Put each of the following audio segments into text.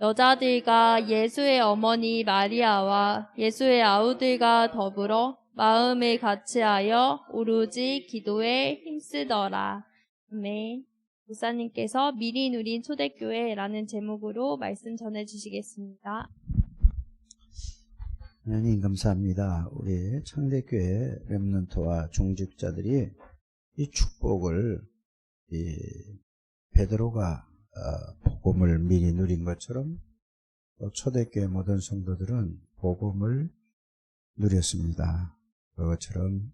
여자들과 예수의 어머니 마리아와 예수의 아우들과 더불어 마음을 같이하여 오로지 기도에 힘쓰더라. 아멘. 목사님께서 미리 누린 초대교회라는 제목으로 말씀 전해주시겠습니다. 하나님 감사합니다. 우리 창대교회 렘넌트와 중직자들이 이 축복을 베드로가 복음을 미리 누린 것처럼 또 초대교회 모든 성도들은 복음을 누렸습니다. 그것처럼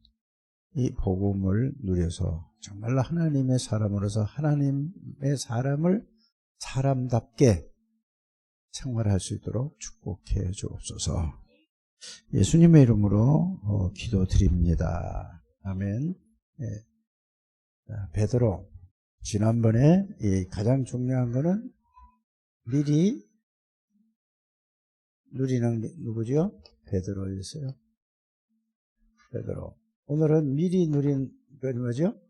이 복음을 누려서 정말로 하나님의 사람으로서 하나님의 사람을 사람답게 생활할 수 있도록 축복해 주옵소서. 예수님의 이름으로 기도드립니다. 아멘. 네. 베드로, 지난번에 가장 중요한 거는 미리 누리는 게 누구죠? 베드로였어요. 베드로. 오늘은 미리 누린 건 뭐죠?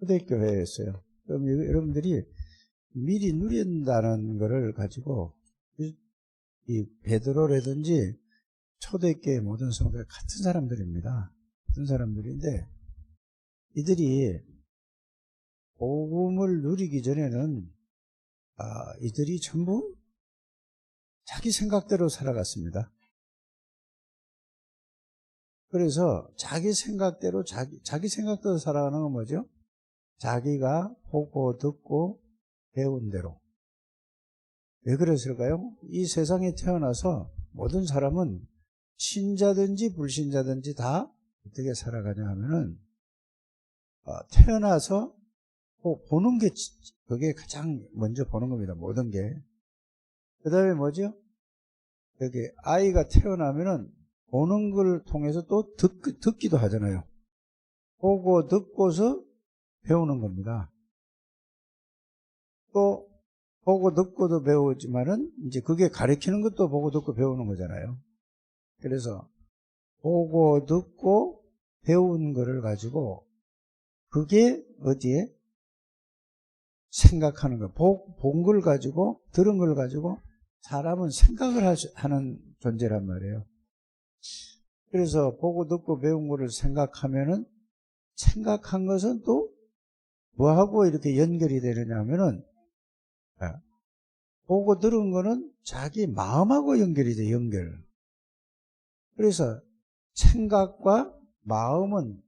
초대교회였어요. 그럼 여러분들이 미리 누린다는 것을 가지고 이 베드로라든지 초대교회 모든 성도들 같은 사람들입니다. 같은 사람들인데 이들이 복음을 누리기 전에는 이들이 전부 자기 생각대로 살아갔습니다. 그래서 자기 생각대로 자기 생각대로 살아가는 건 뭐죠? 자기가 보고 듣고 배운 대로. 왜 그랬을까요? 이 세상에 태어나서 모든 사람은 신자든지 불신자든지 다 어떻게 살아가냐 하면은 태어나서 보는 게 그게 가장 먼저 보는 겁니다. 모든 게. 그 다음에 뭐죠? 여기 아이가 태어나면은 보는 걸 통해서 또 듣기도 하잖아요. 보고 듣고서 배우는 겁니다. 또 보고 듣고도 배우지만은 이제 그게 가르치는 것도 보고 듣고 배우는 거잖아요. 그래서 보고 듣고 배운 거를 가지고 그게 어디에 생각하는 거, 본 걸 가지고 들은 걸 가지고 사람은 생각을 하는 존재란 말이에요. 그래서 보고 듣고 배운 거를 생각하면은 생각한 것은 또 뭐하고 이렇게 연결이 되느냐 하면은 보고 들은 거는 자기 마음하고 연결이 돼, 연결. 그래서 생각과 마음은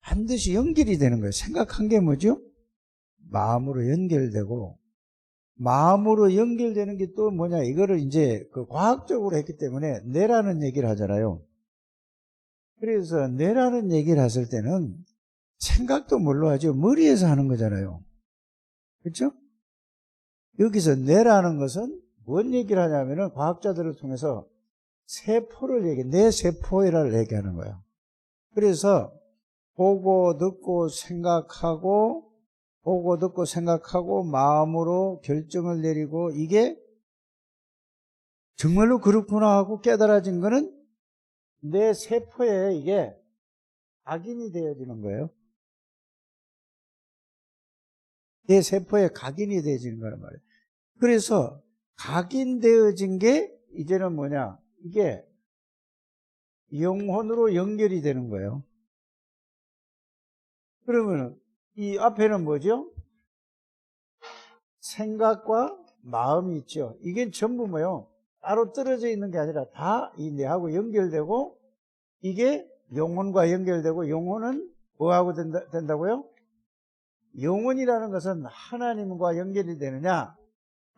반드시 연결이 되는 거예요. 생각한 게 뭐죠? 마음으로 연결되고, 마음으로 연결되는 게 또 뭐냐, 이거를 이제 그 과학적으로 했기 때문에 뇌라는 얘기를 하잖아요. 그래서 뇌라는 얘기를 했을 때는 생각도 뭘로 하죠? 머리에서 하는 거잖아요. 그렇죠? 여기서 뇌라는 것은 뭔 얘기를 하냐면은 과학자들을 통해서 세포를 뇌세포를 얘기하는 거예요. 그래서 보고 듣고 생각하고 마음으로 결정을 내리고 이게 정말로 그렇구나 하고 깨달아진 거는 내 세포에 이게 각인이 되어지는 거예요. 내 세포에 각인이 되어지는 거란 말이에요. 그래서 각인되어진 게 이제는 뭐냐, 이게 영혼으로 연결이 되는 거예요. 그러면 이 앞에는 뭐죠? 생각과 마음이 있죠. 이게 전부 뭐예요? 따로 떨어져 있는 게 아니라 다 이 뇌하고 연결되고 이게 영혼과 연결되고 영혼은 뭐하고 된다고요? 영혼이라는 것은 하나님과 연결이 되느냐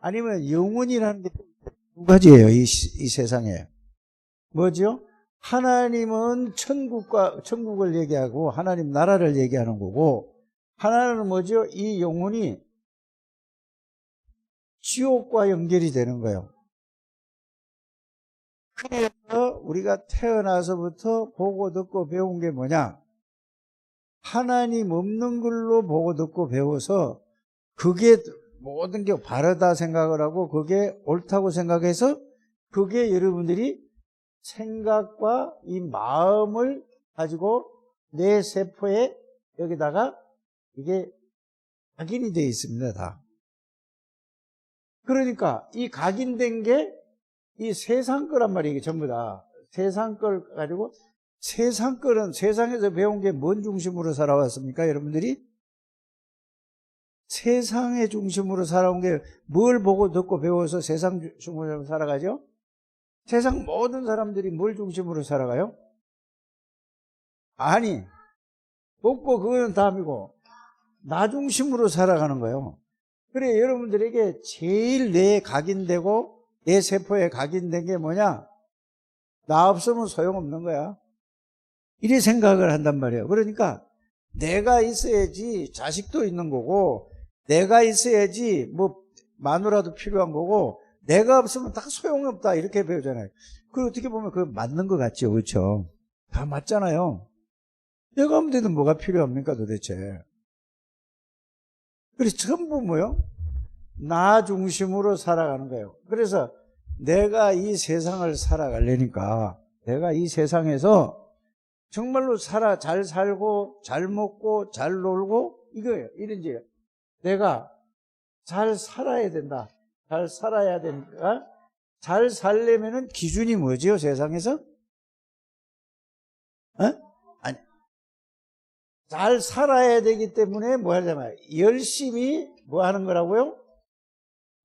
아니면 영혼이라는 게 두 가지예요. 이 세상에. 뭐죠? 하나님은 천국을 얘기하고 하나님 나라를 얘기하는 거고 하나는 뭐죠? 이 영혼이 지옥과 연결이 되는 거예요. 그래서 우리가 태어나서부터 보고 듣고 배운 게 뭐냐? 하나님 없는 걸로 보고 듣고 배워서 그게 모든 게 바르다 생각을 하고 그게 옳다고 생각해서 그게 여러분들이 생각과 이 마음을 가지고 내 세포에 여기다가 이게 각인이 되어 있습니다. 다. 그러니까 이 각인된 게 이 세상 거란 말이에요. 이게 전부 다. 세상 걸 가지고, 세상 거는 세상에서 배운 게 뭔 중심으로 살아왔습니까? 여러분들이? 세상의 중심으로 살아온 게 뭘 보고 듣고 배워서 세상 중심으로 살아가죠? 세상 모든 사람들이 뭘 중심으로 살아가요? 아니, 먹고 그거는 다음이고, 나 중심으로 살아가는 거예요. 그래, 여러분들에게 제일 내 각인되고, 내 세포에 각인된 게 뭐냐? 나 없으면 소용없는 거야. 이래 생각을 한단 말이에요. 그러니까 내가 있어야지 자식도 있는 거고, 내가 있어야지 뭐 마누라도 필요한 거고, 내가 없으면 다 소용없다 이렇게 배우잖아요. 그 어떻게 보면 그 맞는 것 같죠, 그렇죠? 다 맞잖아요. 내가 없는데도 뭐가 필요합니까 도대체? 그래서 전부 뭐요? 나 중심으로 살아가는 거예요. 그래서 내가 이 세상을 살아가려니까 내가 이 세상에서 정말로 잘 살고 잘 먹고 잘 놀고 이거예요. 이런지요. 내가 잘 살아야 된다. 잘 살아야 되니까 잘 살려면은 기준이 뭐지요? 세상에서? 아니, 잘 살아야 되기 때문에 뭐 하냐면 열심히 뭐 하는 거라고요?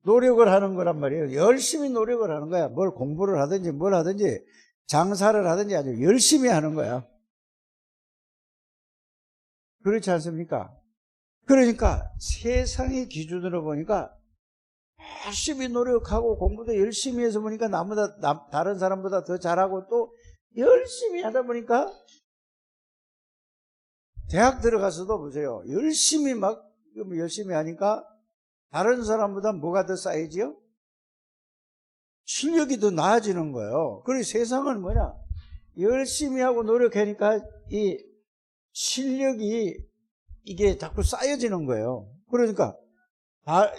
노력을 하는 거란 말이에요. 열심히 노력을 하는 거야. 뭘 공부를 하든지 뭘 하든지 장사를 하든지 아주 열심히 하는 거야. 그렇지 않습니까? 그러니까 세상의 기준으로 보니까 열심히 노력하고 공부도 열심히 해서 보니까 다른 사람보다 더 잘하고 또 열심히 하다 보니까 대학 들어가서도 보세요. 열심히 하니까 다른 사람보다 뭐가 더 쌓이지요? 실력이 더 나아지는 거예요. 그리고 세상은 뭐냐? 열심히 하고 노력하니까 이 실력이 이게 자꾸 쌓여지는 거예요. 그러니까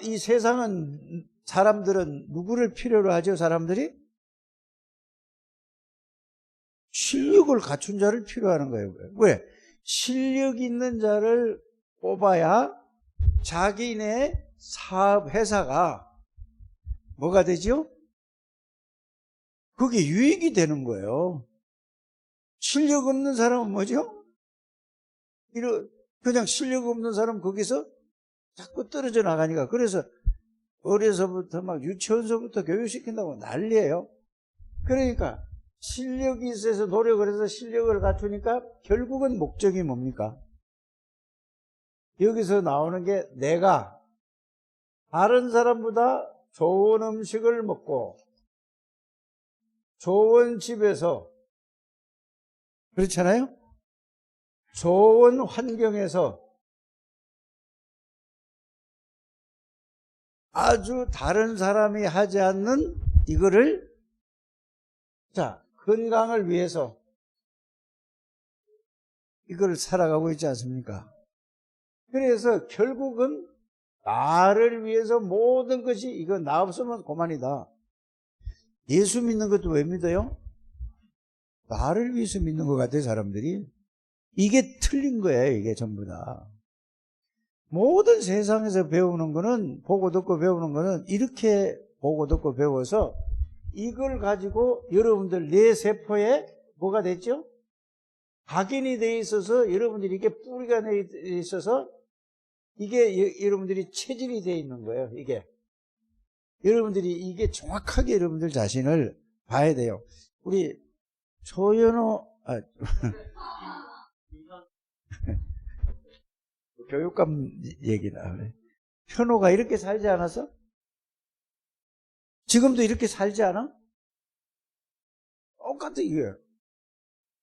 이 세상은 사람들은 누구를 필요로 하죠? 사람들이? 실력을 갖춘 자를 필요하는 거예요. 왜? 실력 있는 자를 뽑아야 자기네 사업 회사가 뭐가 되죠? 그게 유익이 되는 거예요. 실력 없는 사람은 뭐죠? 그냥 실력 없는 사람은 거기서 자꾸 떨어져 나가니까. 그래서 어려서부터 막 유치원서부터 교육시킨다고 난리예요. 그러니까 실력이 있어서 노력을 해서 실력을 갖추니까 결국은 목적이 뭡니까? 여기서 나오는 게 내가 다른 사람보다 좋은 음식을 먹고 좋은 집에서, 그렇잖아요? 좋은 환경에서 아주 다른 사람이 하지 않는 이거를, 자, 건강을 위해서 이걸 살아가고 있지 않습니까? 그래서 결국은 나를 위해서 모든 것이, 이거 나 없으면 그만이다. 예수 믿는 것도 왜 믿어요? 나를 위해서 믿는 것 같아요, 사람들이. 이게 틀린 거예요, 이게 전부 다. 모든 세상에서 배우는 거는, 보고 듣고 배우는 거는 이렇게 보고 듣고 배워서 이걸 가지고 여러분들 내 세포에 뭐가 됐죠? 각인이 돼 있어서 여러분들이 이게 뿌리가 돼 있어서 이게 여러분들이 체질이 돼 있는 거예요, 이게. 여러분들이 이게 정확하게 여러분들 자신을 봐야 돼요. 우리 조현호, 교육감 얘기나. 현호가 이렇게 살지 않았어? 지금도 이렇게 살지 않아? 똑같아, 이게.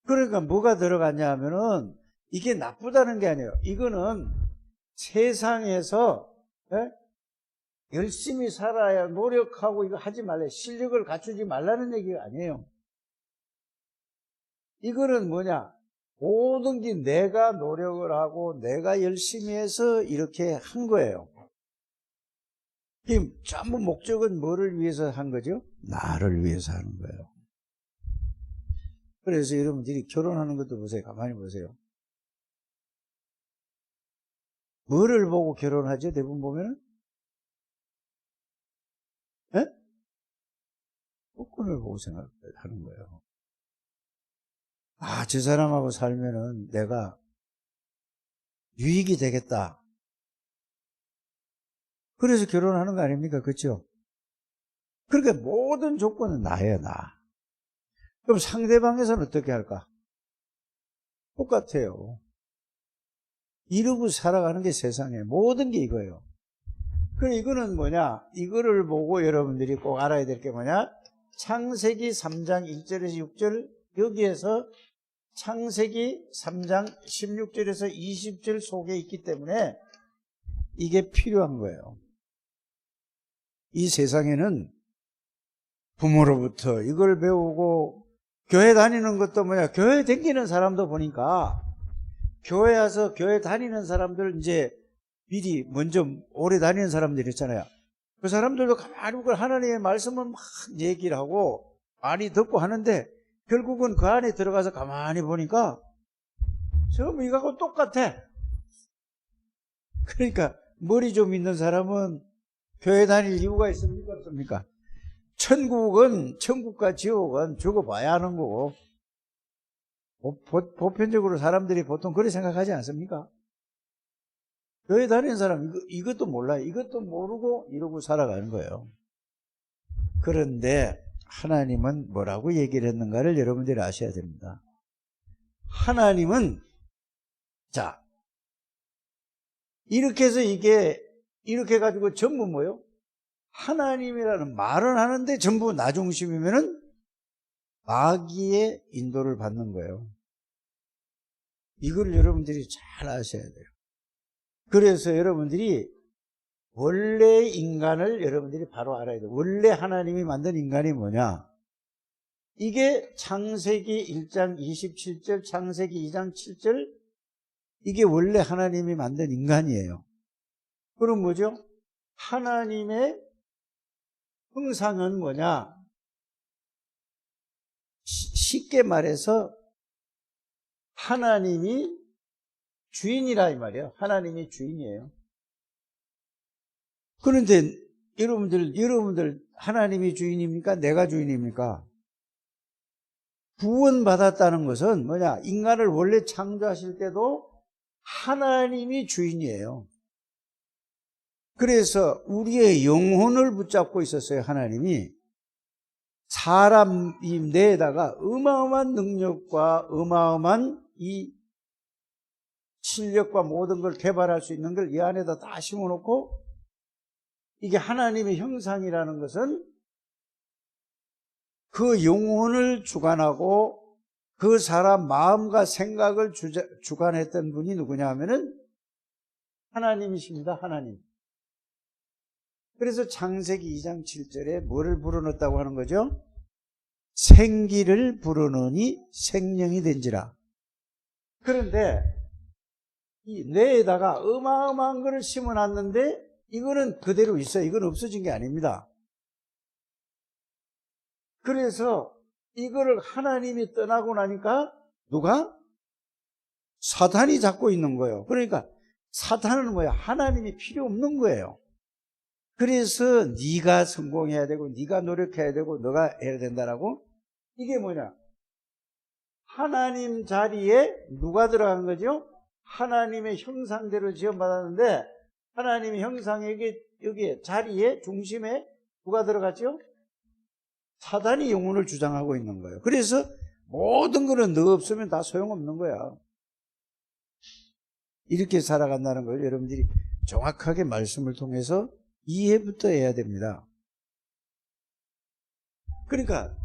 그러니까 뭐가 들어갔냐 하면은 이게 나쁘다는 게 아니에요. 이거는 세상에서 열심히 살아야 노력하고 이거 하지 말래. 실력을 갖추지 말라는 얘기가 아니에요. 이거는 뭐냐? 모든 게 내가 노력을 하고 내가 열심히 해서 이렇게 한 거예요. 이 전부 목적은 뭐를 위해서 한 거죠? 나를 위해서 하는 거예요. 그래서 여러분들이 결혼하는 것도 보세요. 가만히 보세요. 뭐를 보고 결혼하죠? 대부분 보면은 조건을 보고 생각하는 거예요. 아, 저 사람하고 살면은 내가 유익이 되겠다. 그래서 결혼하는 거 아닙니까? 그렇죠? 그러니까 모든 조건은 나예요, 나. 그럼 상대방에서는 어떻게 할까? 똑같아요. 이러고 살아가는 게 세상에 모든 게 이거예요. 그럼 이거는 뭐냐? 이거를 보고 여러분들이 꼭 알아야 될 게 뭐냐? 창세기 3장 1절에서 6절, 여기에서 창세기 3장 16절에서 20절 속에 있기 때문에 이게 필요한 거예요. 이 세상에는 부모로부터 이걸 배우고, 교회 다니는 것도 뭐냐? 교회 다니는 사람도 보니까 교회 와서 교회 다니는 사람들 이제 미리 먼저 오래 다니는 사람들 있잖아요. 그 사람들도 가만히 그걸 하나님의 말씀을 막 얘기를 하고 많이 듣고 하는데 결국은 그 안에 들어가서 가만히 보니까 전부 이거하고 똑같아. 그러니까 머리 좀 있는 사람은 교회 다닐 이유가 있습니까? 없습니까? 천국과 지옥은 죽어봐야 하는 거고, 보편적으로 사람들이 보통 그렇게 생각하지 않습니까? 교회 다니는 사람 이것도 몰라요. 이것도 모르고 이러고 살아가는 거예요. 그런데 하나님은 뭐라고 얘기를 했는가를 여러분들이 아셔야 됩니다. 하나님은 자 이렇게 해서 이게 이렇게 해가지고 전부 뭐요? 하나님이라는 말은 하는데 전부 나 중심이면은 마귀의 인도를 받는 거예요. 이걸 여러분들이 잘 아셔야 돼요. 그래서 여러분들이 원래 인간을 여러분들이 바로 알아야 돼요. 원래 하나님이 만든 인간이 뭐냐? 이게 창세기 1장 27절, 창세기 2장 7절, 이게 원래 하나님이 만든 인간이에요. 그럼 뭐죠? 하나님의 형상은 뭐냐? 쉽게 말해서 하나님이 주인이라 이 말이에요. 하나님이 주인이에요. 그런데 여러분들 하나님이 주인입니까? 내가 주인입니까? 구원받았다는 것은 뭐냐? 인간을 원래 창조하실 때도 하나님이 주인이에요. 그래서 우리의 영혼을 붙잡고 있었어요. 하나님이. 사람이 내에다가 어마어마한 능력과 어마어마한 이 실력과 모든 걸 개발할 수 있는 걸 이 안에다 다 심어놓고, 이게 하나님의 형상이라는 것은 그 영혼을 주관하고 그 사람 마음과 생각을 주관했던 분이 누구냐 하면은 하나님이십니다. 하나님. 그래서 창세기 2장 7절에 뭐를 불어넣었다고 하는 거죠? 생기를 불어넣으니 생명이 된지라. 그런데 이 뇌에다가 어마어마한 것을 심어놨는데 이거는 그대로 있어요. 이건 없어진 게 아닙니다. 그래서 이거를 하나님이 떠나고 나니까 누가? 사탄이 잡고 있는 거예요. 그러니까 사탄은 뭐야? 하나님이 필요 없는 거예요. 그래서 네가 성공해야 되고 네가 노력해야 되고 너가 해야 된다라고. 이게 뭐냐? 하나님 자리에 누가 들어간 거죠? 하나님의 형상대로 지원받았는데 하나님의 형상에 여기 자리에 중심에 누가 들어갔죠? 사단이 영혼을 주장하고 있는 거예요. 그래서 모든 거는 너 없으면 다 소용없는 거야. 이렇게 살아간다는 걸 여러분들이 정확하게 말씀을 통해서 이해부터 해야 됩니다. 그러니까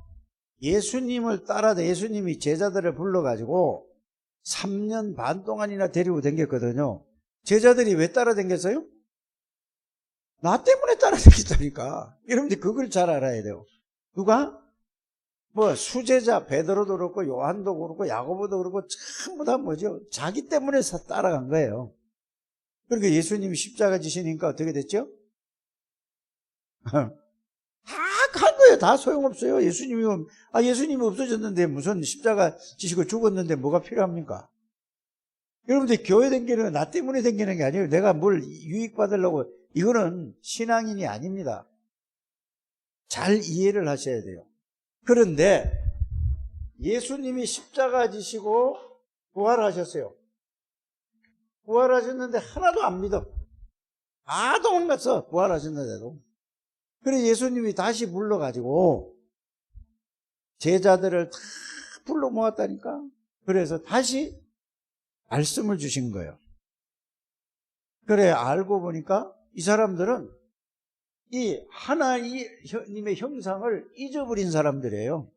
예수님이 제자들을 불러가지고 3년 반 동안이나 데리고 다녔거든요. 제자들이 왜 따라다녔어요? 나 때문에 따라다녔다니까. 여러분들 그걸 잘 알아야 돼요. 누가? 뭐 수제자 베드로도 그렇고 요한도 그렇고 야고보도 그렇고 전부 다 뭐죠? 자기 때문에 따라간 거예요. 그러니까 예수님이 십자가 지시니까 어떻게 됐죠? 다 간 거예요. 다 소용없어요. 예수님이 없어졌는데 무슨 십자가 지시고 죽었는데 뭐가 필요합니까? 여러분들 교회 댕기는 나 때문에 댕기는 게 아니에요. 내가 뭘 유익 받으려고. 이거는 신앙인이 아닙니다. 잘 이해를 하셔야 돼요. 그런데 예수님이 십자가 지시고 부활하셨어요. 부활하셨는데 하나도 안 믿어. 다 도망갔어. 부활하셨는데도. 그래서 예수님이 다시 불러가지고 제자들을 다 불러 모았다니까. 그래서 다시 말씀을 주신 거예요. 그래, 알고 보니까 이 사람들은 이 하나님의 형상을 잊어버린 사람들이에요.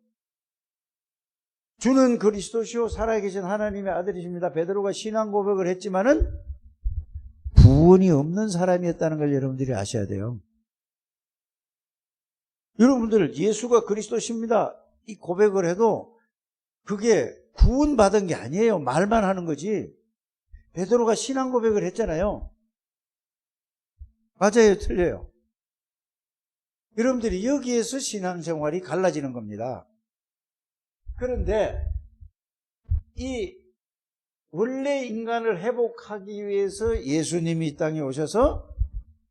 주는 그리스도시요 살아계신 하나님의 아들이십니다. 베드로가 신앙 고백을 했지만은 구원이 없는 사람이었다는 걸 여러분들이 아셔야 돼요. 여러분들 예수가 그리스도십니다 이 고백을 해도 그게 구원받은 게 아니에요. 말만 하는 거지. 베드로가 신앙 고백을 했잖아요. 맞아요, 틀려요? 여러분들이 여기에서 신앙생활이 갈라지는 겁니다. 그런데 이 원래 인간을 회복하기 위해서 예수님이 이 땅에 오셔서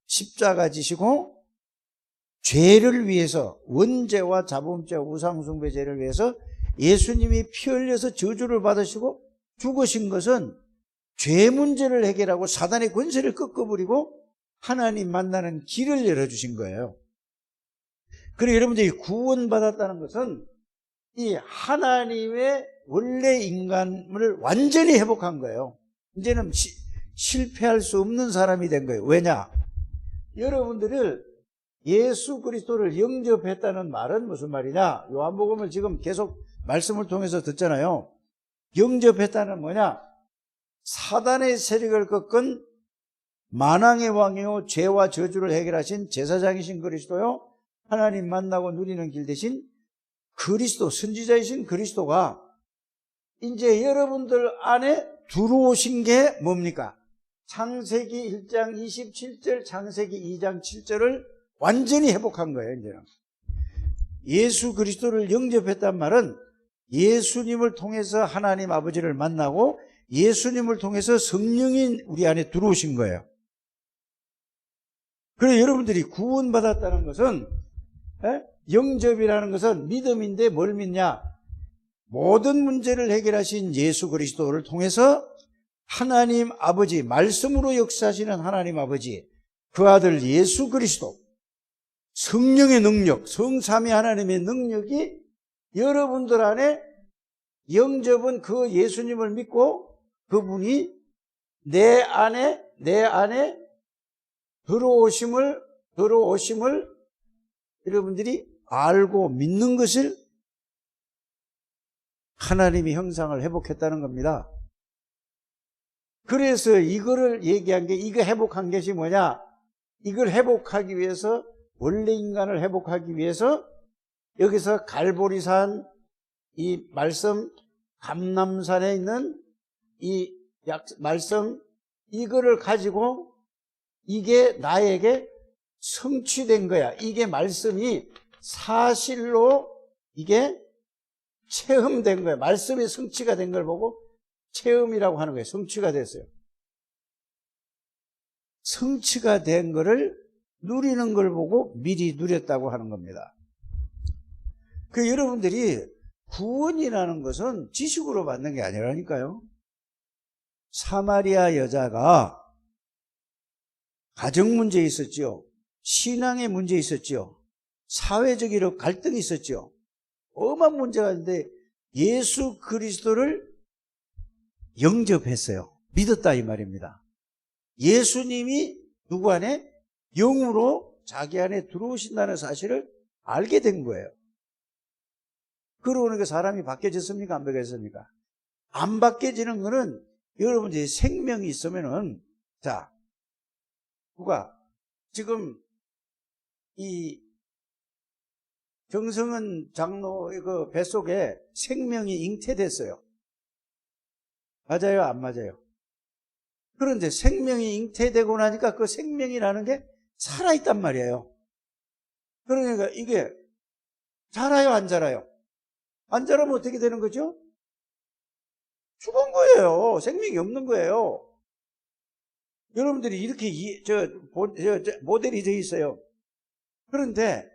십자가 지시고 죄를 위해서 원죄와 자범죄 우상숭배죄를 위해서 예수님이 피 흘려서 저주를 받으시고 죽으신 것은 죄 문제를 해결하고 사단의 권세를 꺾어버리고 하나님 만나는 길을 열어주신 거예요. 그리고 여러분들이 구원받았다는 것은 이 하나님의 원래 인간을 완전히 회복한 거예요. 이제는 실패할 수 없는 사람이 된 거예요. 왜냐? 여러분들을 예수 그리스도를 영접했다는 말은 무슨 말이냐? 요한복음을 지금 계속 말씀을 통해서 듣잖아요. 영접했다는 뭐냐? 사단의 세력을 꺾은 만왕의 왕이요 죄와 저주를 해결하신 제사장이신 그리스도요 하나님 만나고 누리는 길 대신 그리스도, 선지자이신 그리스도가 이제 여러분들 안에 들어오신 게 뭡니까? 창세기 1장 27절, 창세기 2장 7절을 완전히 회복한 거예요. 이제는 예수 그리스도를 영접했단 말은 예수님을 통해서 하나님 아버지를 만나고 예수님을 통해서 성령이 우리 안에 들어오신 거예요. 그래서 여러분들이 구원받았다는 것은 영접이라는 것은 믿음인데 뭘 믿냐? 모든 문제를 해결하신 예수 그리스도를 통해서 하나님 아버지, 말씀으로 역사하시는 하나님 아버지, 그 아들 예수 그리스도, 성령의 능력, 성삼위 하나님의 능력이 여러분들 안에 영접은 그 예수님을 믿고 그분이 내 안에 들어오심을 여러분들이 알고 믿는 것을 하나님의 형상을 회복했다는 겁니다. 그래서 이거를 얘기한 게, 이거 회복한 것이 뭐냐? 이걸 회복하기 위해서, 원래 인간을 회복하기 위해서 여기서 갈보리산 이 말씀, 감람산에 있는 이 말씀, 이거를 가지고 이게 나에게 성취된 거야. 이게 말씀이 사실로 이게 체험된 거예요. 말씀이 성취가 된 걸 보고 체험이라고 하는 거예요. 성취가 됐어요. 성취가 된 거를 누리는 걸 보고 미리 누렸다고 하는 겁니다. 그 여러분들이 구원이라는 것은 지식으로 받는 게 아니라니까요. 사마리아 여자가 가정 문제 있었죠. 신앙의 문제 있었죠. 사회적으로 갈등이 있었죠. 엄한 문제가 있는데 예수 그리스도를 영접했어요. 믿었다 이 말입니다. 예수님이 누구 안에? 영으로 자기 안에 들어오신다는 사실을 알게 된 거예요. 그러니까 사람이 바뀌어졌습니까? 안 바뀌어졌습니까? 안 바뀌어지는 거는 여러분들이 생명이 있으면은, 자, 누가 지금 이 정성은 장로의 그 뱃속에 생명이 잉태됐어요. 맞아요? 안 맞아요? 그런데 생명이 잉태되고 나니까 그 생명이라는 게 살아있단 말이에요. 그러니까 이게 자라요, 안 자라요? 안 자라면 어떻게 되는 거죠? 죽은 거예요. 생명이 없는 거예요. 여러분들이 이렇게 모델이 되어 있어요. 그런데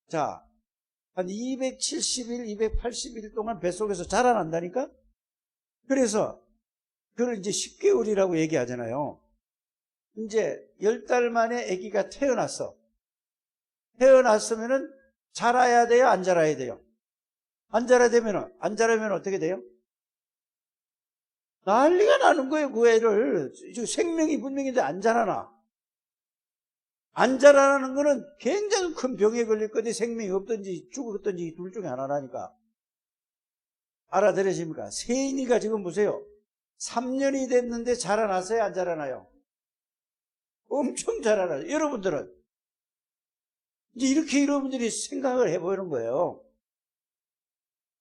자, 한 270일, 280일 동안 뱃속에서 자라난다니까? 그래서 그걸 이제 10개월이라고 얘기하잖아요. 이제 10달 만에 아기가 태어났어. 태어났으면은 자라야 돼요? 안 자라야 돼요? 안 자라면 어떻게 돼요? 난리가 나는 거예요, 그 애를. 생명이 분명인데 안 자라나. 안 자라는 거는 굉장히 큰 병에 걸릴 건데 생명이 없든지 죽었든지 둘 중에 하나라니까. 알아들으십니까? 세인이가 지금 보세요. 3년이 됐는데 자라났어요? 안 자라나요? 엄청 자라나요. 여러분들은 이제 이렇게 여러분들이 생각을 해보는 거예요.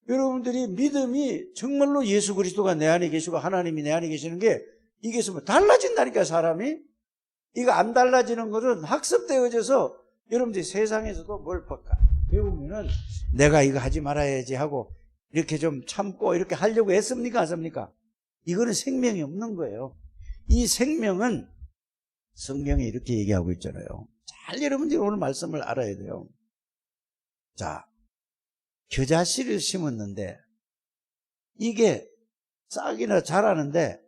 여러분들이 믿음이 정말로 예수 그리스도가 내 안에 계시고 하나님이 내 안에 계시는 게 이게 있으면 달라진다니까, 사람이. 이거 안 달라지는 것은 학습되어져서 여러분들이 세상에서도 뭘 배우면은 내가 이거 하지 말아야지 하고 이렇게 좀 참고 이렇게 하려고 했습니까? 안 했습니까? 이거는 생명이 없는 거예요. 이 생명은 성경에 이렇게 얘기하고 있잖아요. 잘 여러분들이 오늘 말씀을 알아야 돼요. 자, 겨자씨를 심었는데 이게 싹이나 자라는데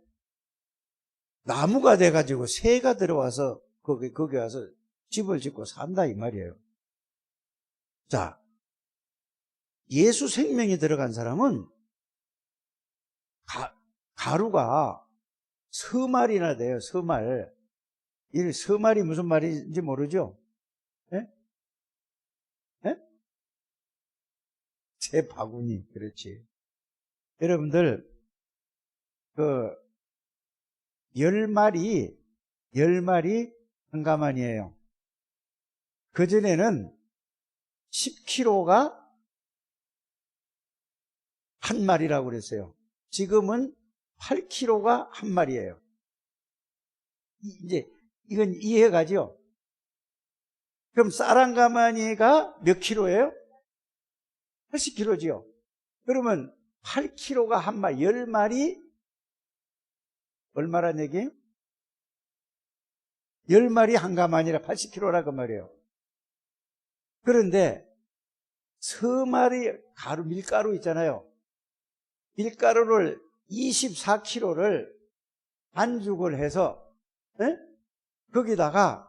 나무가 돼가지고 새가 들어와서 거기 와서 집을 짓고 산다 이 말이에요. 자, 예수 생명이 들어간 사람은 가루가 서말이나 돼요. 서말. 이 서말이 무슨 말인지 모르죠? 예? 예? 제 바구니. 그렇지. 여러분들 그 10마리 한 가만이에요. 그전에는 10kg가 한 마리라고 그랬어요. 지금은 8kg가 한 마리예요. 이제 이건 이해가죠? 그럼 쌀 한 가마니가 몇 킬로예요? 80kg지요. 그러면 8kg가 한 마리, 10마리 얼마란 얘기예요? 10마리 한 가마니라 80kg라 그 말이에요. 그런데 서마리 가루, 밀가루 있잖아요. 밀가루를 24kg를 반죽을 해서 거기다가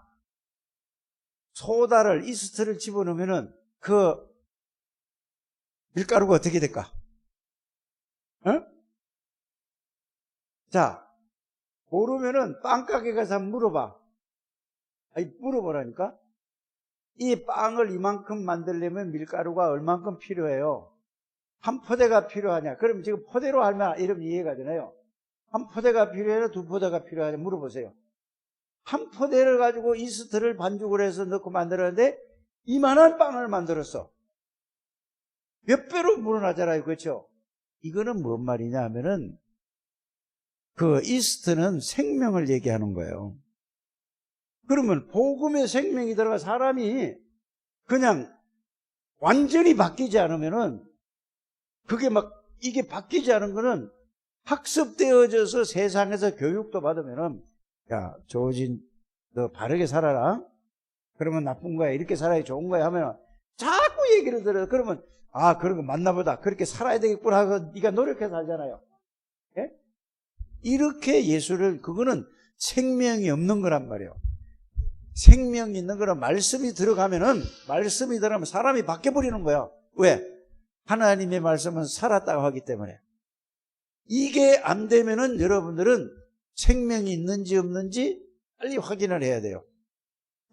소다를, 이스트를 집어넣으면은 그 밀가루가 어떻게 될까? 자, 모르면은 빵가게 가서 한번 물어봐. 아니, 물어보라니까? 이 빵을 이만큼 만들려면 밀가루가 얼만큼 필요해요? 한 포대가 필요하냐? 그럼 지금 포대로 하면 이러면 이해가 되나요? 한 포대가 필요하냐? 두 포대가 필요하냐? 물어보세요. 한 포대를 가지고 이스트를 반죽을 해서 넣고 만들었는데 이만한 빵을 만들었어. 몇 배로 물어나잖아요. 그렇죠? 이거는 뭔 말이냐 하면은 그 이스트는 생명을 얘기하는 거예요. 그러면 복음의 생명이 들어가 사람이 그냥 완전히 바뀌지 않으면은 그게 막 이게 바뀌지 않은 거는 학습되어져서 세상에서 교육도 받으면은 야, 조진, 너 바르게 살아라. 그러면 나쁜 거야. 이렇게 살아야 좋은 거야. 하면 자꾸 얘기를 들어요. 그러면 아, 그런 거 맞나 보다. 그렇게 살아야 되겠구나 하고 네가 노력해서 살잖아요. 예? 이렇게 예수를, 그거는 생명이 없는 거란 말이에요. 생명이 있는 거는 말씀이 들어가면 사람이 바뀌어버리는 거야. 왜? 하나님의 말씀은 살았다고 하기 때문에. 이게 안 되면은 여러분들은 생명이 있는지 없는지 빨리 확인을 해야 돼요.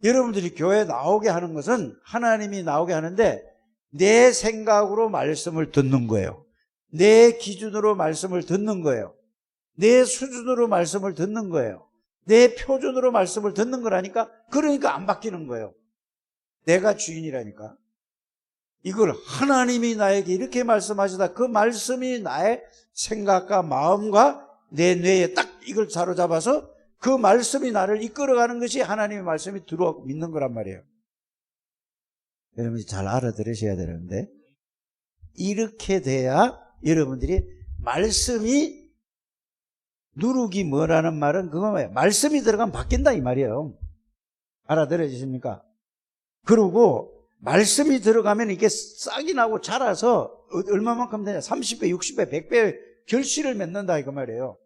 여러분들이 교회에 나오게 하는 것은 하나님이 나오게 하는데 내 생각으로 말씀을 듣는 거예요. 내 기준으로 말씀을 듣는 거예요. 내 수준으로 말씀을 듣는 거예요. 내 표준으로 말씀을 듣는 거라니까. 그러니까 안 바뀌는 거예요. 내가 주인이라니까. 이걸 하나님이 나에게 이렇게 말씀하시다. 그 말씀이 나의 생각과 마음과 내 뇌에 딱 이걸 사로잡아서 그 말씀이 나를 이끌어가는 것이 하나님의 말씀이 들어오고 믿는 거란 말이에요. 여러분이 잘 알아들으셔야 되는데 이렇게 돼야 여러분들이 말씀이 누룩이 뭐라는 말은 그거 뭐예요? 말씀이 들어가면 바뀐다 이 말이에요. 알아들으십니까? 그리고 말씀이 들어가면 이게 싹이 나고 자라서 얼마만큼 되냐? 30배, 60배, 100배 결실을 맺는다 이거 말이에요.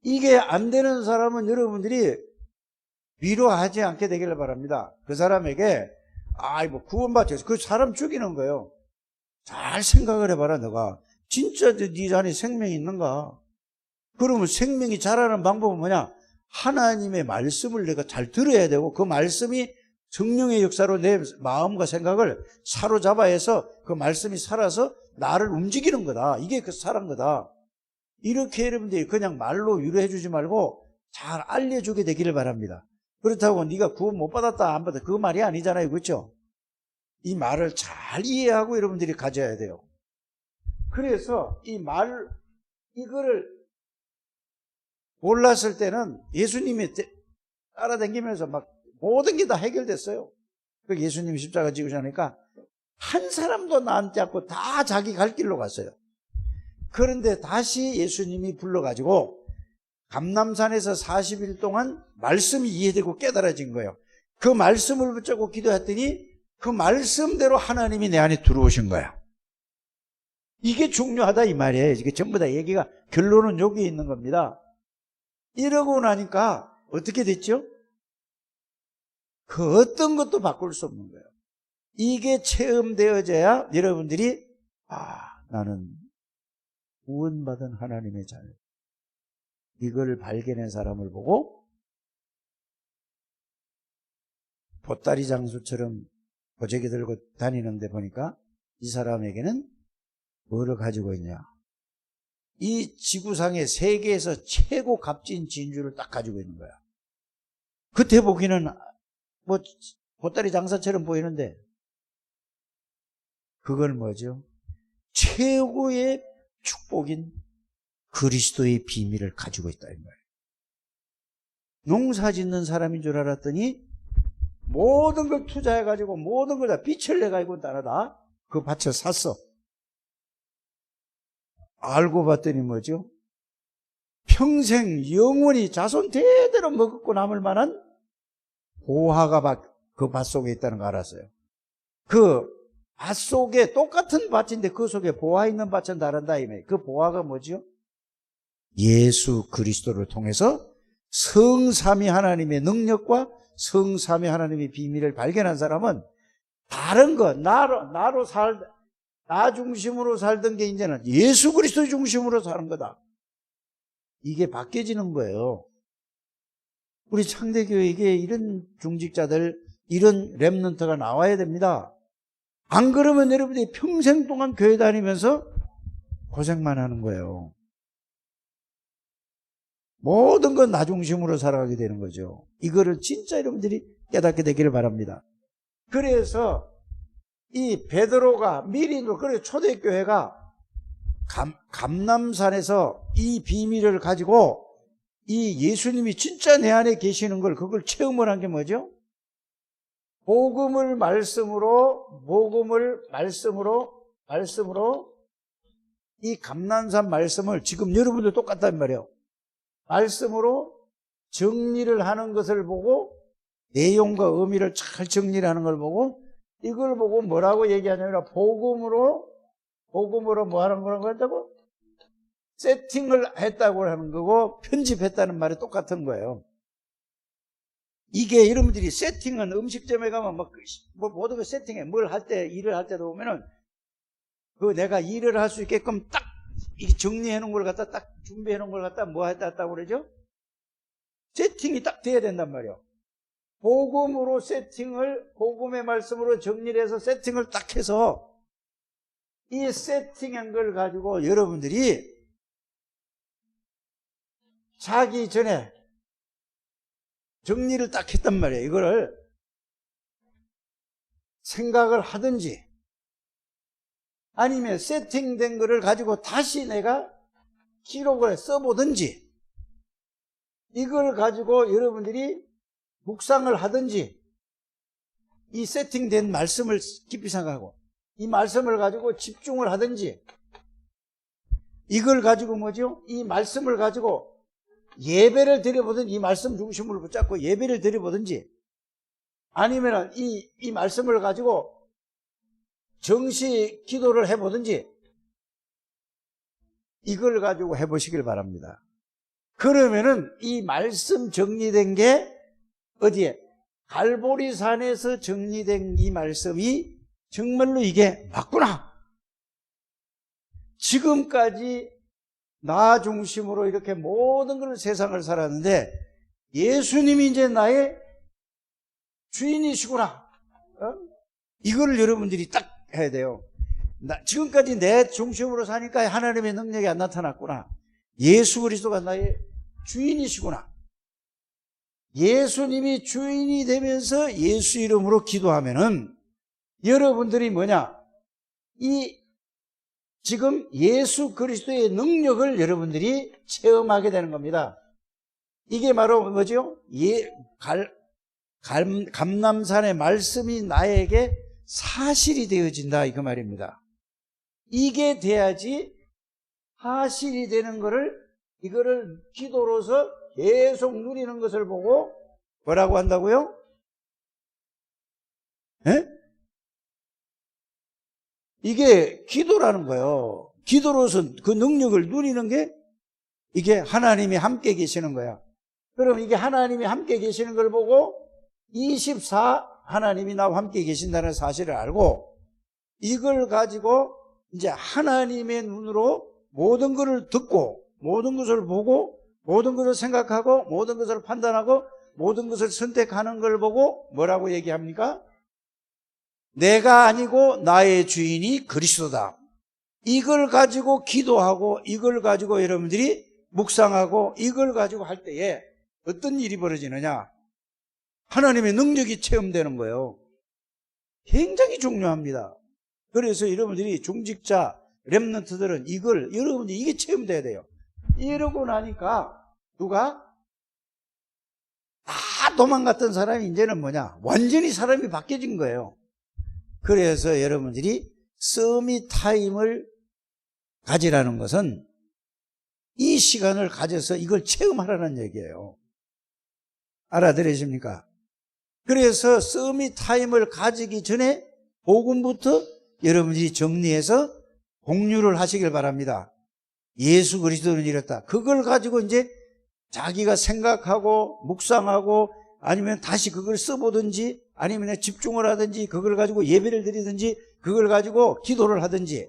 이게 안 되는 사람은 여러분들이 위로하지 않게 되기를 바랍니다. 그 사람에게 뭐 구원받지, 그 사람 죽이는 거예요. 잘 생각을 해봐라. 너가 진짜 네 안에 생명이 있는가? 그러면 생명이 자라는 방법은 뭐냐? 하나님의 말씀을 내가 잘 들어야 되고, 그 말씀이 성령의 역사로 내 마음과 생각을 사로잡아야 해서 그 말씀이 살아서 나를 움직이는 거다. 이게 그 살아난 거다. 이렇게 여러분들이 그냥 말로 위로해 주지 말고 잘 알려주게 되기를 바랍니다. 그렇다고 네가 구원 못 받았다 안 받았다 그 말이 아니잖아요. 그렇죠? 이 말을 잘 이해하고 여러분들이 가져야 돼요. 그래서 이거를 몰랐을 때는 예수님이 따라다니면서 막 모든 게 다 해결됐어요. 그 예수님이 십자가 지으시니까 한 사람도 나한테 않고 다 자기 갈 길로 갔어요. 그런데 다시 예수님이 불러가지고 감람산에서 40일 동안 말씀이 이해되고 깨달아진 거예요. 그 말씀을 붙잡고 기도했더니 그 말씀대로 하나님이 내 안에 들어오신 거야. 이게 중요하다 이 말이에요. 이게 전부 다 얘기가 결론은 여기 있는 겁니다. 이러고 나니까 어떻게 됐죠? 그 어떤 것도 바꿀 수 없는 거예요. 이게 체험되어져야 여러분들이 나는 구원받은 하나님의 자녀, 이걸 발견한 사람을 보고 보따리 장수처럼 보재기 들고 다니는데 보니까 이 사람에게는 뭐를 가지고 있냐? 이 지구상의 세계에서 최고 값진 진주를 딱 가지고 있는 거야. 겉에 보기는 뭐 보따리 장사처럼 보이는데 그건 뭐죠? 최고의 축복인 그리스도의 비밀을 가지고 있다 이 말이에요. 농사 짓는 사람인 줄 알았더니 모든 걸 투자해가지고 모든 걸 다 빚을 내가지고 따라다 그 밭을 샀어. 알고 봤더니 뭐죠? 평생 영원히 자손 대대로 먹고 남을 만한 보화가 그 밭 속에 있다는 거 알았어요. 그 밭 속에 똑같은 밭인데 그 속에 보화 있는 밭은 다른다 이 말이에요. 그 보화가 뭐죠? 예수 그리스도를 통해서 성삼위 하나님의 능력과 성삼위 하나님의 비밀을 발견한 사람은 다른 거 나 중심으로 살던 게 이제는 예수 그리스도 중심으로 사는 거다. 이게 바뀌어지는 거예요. 우리 창대교회에 이런 중직자들, 이런 렘넌트가 나와야 됩니다. 안 그러면 여러분들이 평생 동안 교회 다니면서 고생만 하는 거예요. 모든 건 나 중심으로 살아가게 되는 거죠. 이거를 진짜 여러분들이 깨닫게 되기를 바랍니다. 그래서 이 베드로가 그래서 초대교회가 감람산에서 이 비밀을 가지고 이 예수님이 진짜 내 안에 계시는 걸 그걸 체험을 한 게 뭐죠? 복음을 말씀으로 이 감람산 말씀을 지금 여러분들 똑같단 말이에요. 말씀으로 정리를 하는 것을 보고 내용과 의미를 잘 정리를 하는 걸 보고 이걸 보고 뭐라고 얘기하냐면 복음으로 뭐 하는 거라고 한다고? 세팅을 했다고 하는 거고 편집했다는 말이 똑같은 거예요. 이게 여러분들이 세팅은 음식점에 가면 모든 거 세팅해. 일을 할 때도 보면은 그 내가 일을 할 수 있게끔 딱 정리해 놓은 걸 갖다 딱 준비해 놓은 걸 갖다 뭐 했다고 그러죠? 세팅이 딱 돼야 된단 말이에요. 복음의 말씀으로 정리를 해서 세팅을 딱 해서 이 세팅한 걸 가지고 여러분들이 자기 전에 정리를 딱 했단 말이에요. 이거를 생각을 하든지 아니면 세팅된 거를 가지고 다시 내가 기록을 써보든지 이걸 가지고 여러분들이 묵상을 하든지 이 세팅된 말씀을 깊이 생각하고 이 말씀을 가지고 집중을 하든지 이걸 가지고 뭐죠? 이 말씀을 가지고 예배를 드려보든지 이 말씀 중심으로 붙잡고 예배를 드려보든지 아니면 이 말씀을 가지고 정시 기도를 해보든지 이걸 가지고 해보시길 바랍니다. 그러면은 이 말씀 정리된 게 어디에? 갈보리산에서 정리된 이 말씀이 정말로 이게 맞구나. 지금까지 나 중심으로 이렇게 모든 걸 세상을 살았는데 예수님이 이제 나의 주인이시구나. 이거를 여러분들이 딱 해야 돼요. 지금까지 내 중심으로 사니까 하나님의 능력이 안 나타났구나. 예수 그리스도가 나의 주인이시구나. 예수님이 주인이 되면서 예수 이름으로 기도하면은 여러분들이 뭐냐? 지금 예수 그리스도의 능력을 여러분들이 체험하게 되는 겁니다. 이게 바로 뭐죠? 감람산의 말씀이 나에게 사실이 되어진다 이그 말입니다. 이게 돼야지 사실이 되는 이거를 기도로서 계속 누리는 것을 보고 뭐라고 한다고요? 예? 이게 기도라는 거예요. 기도로서 그 능력을 누리는 게 이게 하나님이 함께 계시는 거야. 그럼 이게 하나님이 함께 계시는 걸 보고 24 하나님이 나와 함께 계신다는 사실을 알고 이걸 가지고 이제 하나님의 눈으로 모든 것을 듣고 모든 것을 보고 모든 것을 생각하고 모든 것을 판단하고 모든 것을 선택하는 걸 보고 뭐라고 얘기합니까? 내가 아니고 나의 주인이 그리스도다. 이걸 가지고 기도하고 이걸 가지고 여러분들이 묵상하고 이걸 가지고 할 때에 어떤 일이 벌어지느냐? 하나님의 능력이 체험되는 거예요. 굉장히 중요합니다. 그래서 여러분들이 중직자, 렘넌트들은 여러분들이 이게 체험돼야 돼요. 이러고 나니까 누가? 다 도망갔던 사람이 이제는 뭐냐? 완전히 사람이 바뀌어진 거예요. 그래서 여러분들이 서밋 타임을 가지라는 것은 이 시간을 가져서 이걸 체험하라는 얘기예요. 알아들으십니까? 그래서 서밋 타임을 가지기 전에 복음부터 여러분들이 정리해서 공유를 하시길 바랍니다. 예수 그리스도는 이렇다. 그걸 가지고 이제 자기가 생각하고 묵상하고 아니면 다시 그걸 써보든지 아니면 집중을 하든지 그걸 가지고 예배를 드리든지 그걸 가지고 기도를 하든지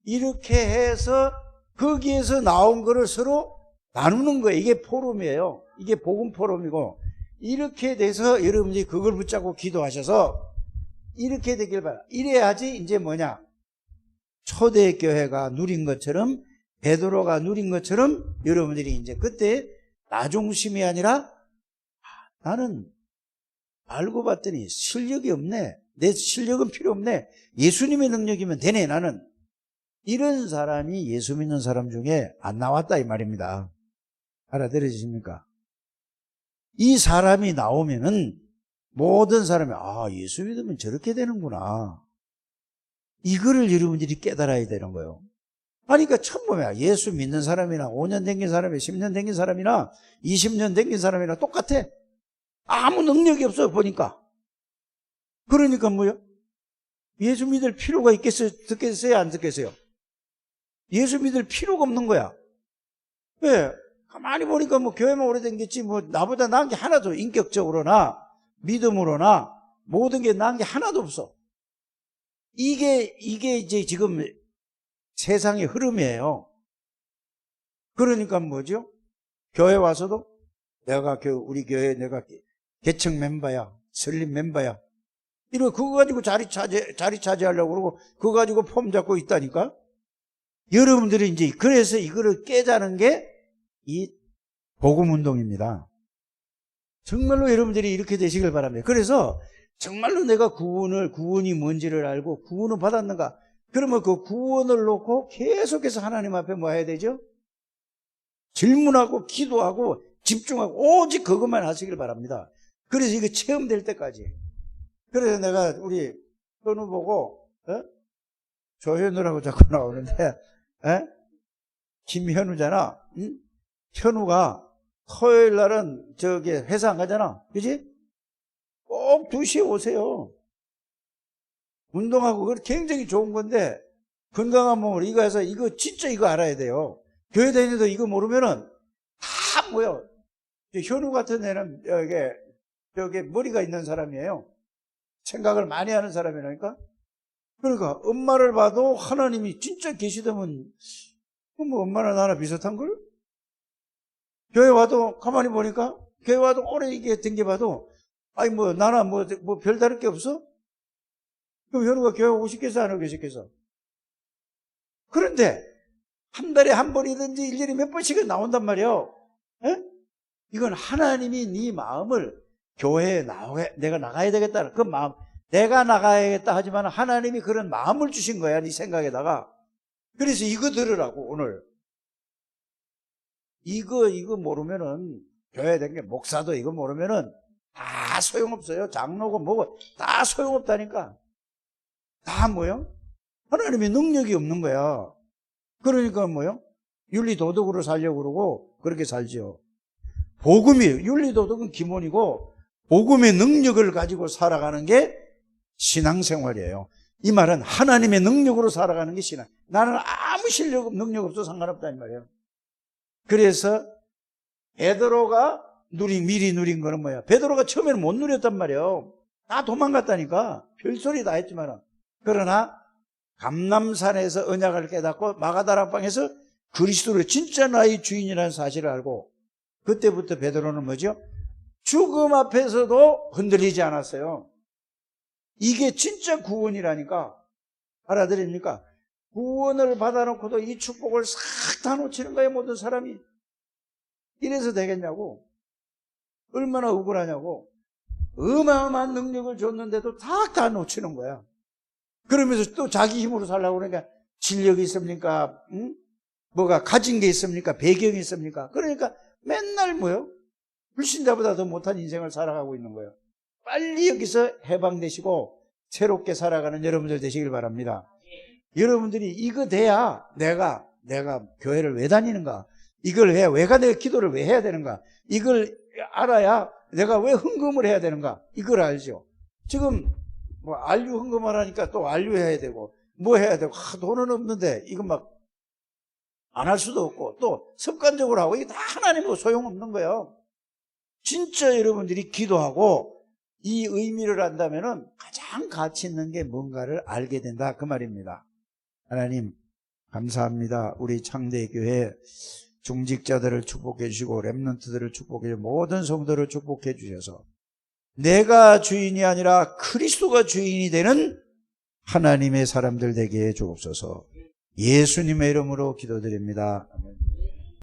이렇게 해서 거기에서 나온 거를 서로 나누는 거예요. 이게 포럼이에요. 이게 복음 포럼이고 이렇게 돼서 여러분들이 그걸 붙잡고 기도하셔서 이렇게 되길 바라. 이래야지 이제 뭐냐? 초대교회가 누린 것처럼 베드로가 누린 것처럼 여러분들이 이제 그때 나 중심이 아니라 나는 알고 봤더니 실력이 없네. 내 실력은 필요 없네. 예수님의 능력이면 되네 나는. 이런 사람이 예수 믿는 사람 중에 안 나왔다 이 말입니다. 알아들으십니까? 이 사람이 나오면은 모든 사람이 예수 믿으면 저렇게 되는구나. 이거를 여러분들이 깨달아야 되는 거예요. 그러니까 처음 보면 예수 믿는 사람이나 5년 댕긴 사람이 10년 댕긴 사람이나 20년 댕긴 사람이나 똑같아. 아무 능력이 없어 보니까. 그러니까 뭐요? 예수 믿을 필요가 듣겠어요? 안 듣겠어요? 예수 믿을 필요가 없는 거야. 왜? 가만히 보니까 교회만 오래 댕겼지 나보다 나은 게 하나도 인격적으로나 믿음으로나 모든 게 나은 게 하나도 없어. 이게 이제 지금 세상의 흐름이에요. 그러니까 뭐죠? 교회 와서도 우리 교회 내가 개척 멤버야, 설립 멤버야. 그거 가지고 자리 차지하려고 그러고 그거 가지고 폼 잡고 있다니까. 여러분들이 이제 그래서 이거를 깨자는 게 이 복음 운동입니다. 정말로 여러분들이 이렇게 되시길 바랍니다. 그래서 정말로 내가 구원이 뭔지를 알고 구원을 받았는가? 그러면 그 구원을 놓고 계속해서 하나님 앞에 뭐 해야 되죠? 질문하고 기도하고 집중하고 오직 그것만 하시길 바랍니다. 그래서 이게 체험될 때까지. 그래서 내가 우리 현우 보고 조현우라고 자꾸 나오는데 김현우잖아. 응? 현우가 토요일 날은 회사 안 가잖아. 그지? 꼭 2시에 오세요. 운동하고 그거 굉장히 좋은 건데 건강한 몸을 이거 해서 이거 진짜 이거 알아야 돼요. 교회 다니도 이거 모르면은 다 뭐요. 현우 같은 애는 저게 머리가 있는 사람이에요. 생각을 많이 하는 사람이라니까. 그러니까 엄마를 봐도 하나님이 진짜 계시다면 뭐 엄마나 나나 비슷한걸? 교회 와도 가만히 보니까 교회 와도 오래 이게 댕겨봐도 아니 뭐 나나 뭐 별다를 게 없어? 그럼 현우가 교회 오고 싶겠어 안 오고 싶겠어? 그런데 한 달에 한 번이든지 1년에 몇 번씩은 나온단 말이에요. 에? 이건 하나님이 네 마음을 교회에 내가 나가야 되겠다는 그 마음, 내가 나가야겠다 하지만 하나님이 그런 마음을 주신 거야, 네 생각에다가. 그래서 이거 들으라고, 오늘. 이거 모르면은, 교회 된 게 목사도 이거 모르면은 다 소용없어요. 장로고 뭐고 다 소용없다니까. 다 뭐요? 하나님의 능력이 없는 거야. 그러니까 뭐요? 윤리도덕으로 살려고 그러고 그렇게 살지요. 복음이, 윤리도덕은 기본이고 복음의 능력을 가지고 살아가는 게 신앙생활이에요. 이 말은 하나님의 능력으로 살아가는 게 신앙. 나는 아무 실력, 능력 없어 상관없다 이 말이에요. 그래서 베드로가 미리 누린 거는 뭐야? 베드로가 처음에는 못 누렸단 말이에요. 다 도망갔다니까. 별소리 다 했지만. 그러나 감람산에서 언약을 깨닫고 마가다락방에서 그리스도를 진짜 나의 주인이라는 사실을 알고 그때부터 베드로는 뭐죠? 죽음 앞에서도 흔들리지 않았어요. 이게 진짜 구원이라니까. 알아들입니까? 구원을 받아놓고도 이 축복을 싹 다 놓치는 거예요, 모든 사람이. 이래서 되겠냐고. 얼마나 억울하냐고. 어마어마한 능력을 줬는데도 다 놓치는 거야. 그러면서 또 자기 힘으로 살려고 그러니까 진력이 있습니까? 응? 뭐가 가진 게 있습니까? 배경이 있습니까? 그러니까 맨날 뭐요? 불신자보다 더 못한 인생을 살아가고 있는 거예요. 빨리 여기서 해방되시고 새롭게 살아가는 여러분들 되시길 바랍니다. 여러분들이 이거 돼야 내가 교회를 왜 다니는가? 이걸 해야 내가 기도를 왜 해야 되는가? 이걸 알아야 내가 왜 헌금을 해야 되는가? 이걸 알죠. 지금 뭐 안류 헌금하라니까 또 안류 해야 되고 뭐 해야 되고 돈은 없는데 이거 막 안 할 수도 없고 또 습관적으로 하고 이게 다 하나님으로 소용없는 거예요. 진짜 여러분들이 기도하고 이 의미를 안다면은 가장 가치 있는 게 뭔가를 알게 된다 그 말입니다. 하나님 감사합니다. 우리 창대교회 중직자들을 축복해 주시고 렘넌트들을 축복해 주시고 모든 성도를 축복해 주셔서 내가 주인이 아니라 그리스도가 주인이 되는 하나님의 사람들 되게 해 주옵소서. 예수님의 이름으로 기도드립니다.